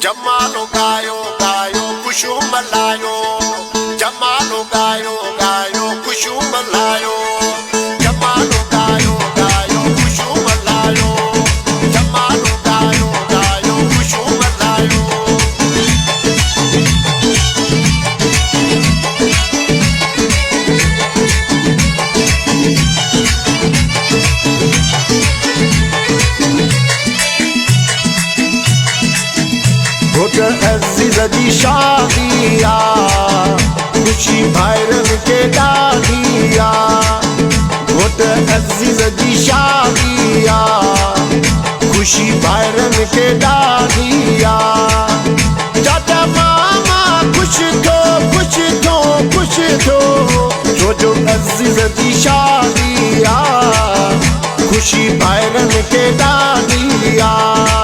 जमालो गायो गायो खुशू मल्हायो जमालो गायो गायो खुशू मल्हायो जमालो गायो गायो खुशू मल्हायो जमालो गायो गायो खुशू मल्हायो घोट अज़ीज़ जी शादी आ खुशी भाइरन के ॾाढी आ घोट अज़ीज़ जी शादी आ खुशी भाइरन के ॾाढी आ चाचा मामा खुश थो खुश थो खुश थो छो जो अज़ीज़ जी शादी आ खुशी भाइरन के ॾाढी आ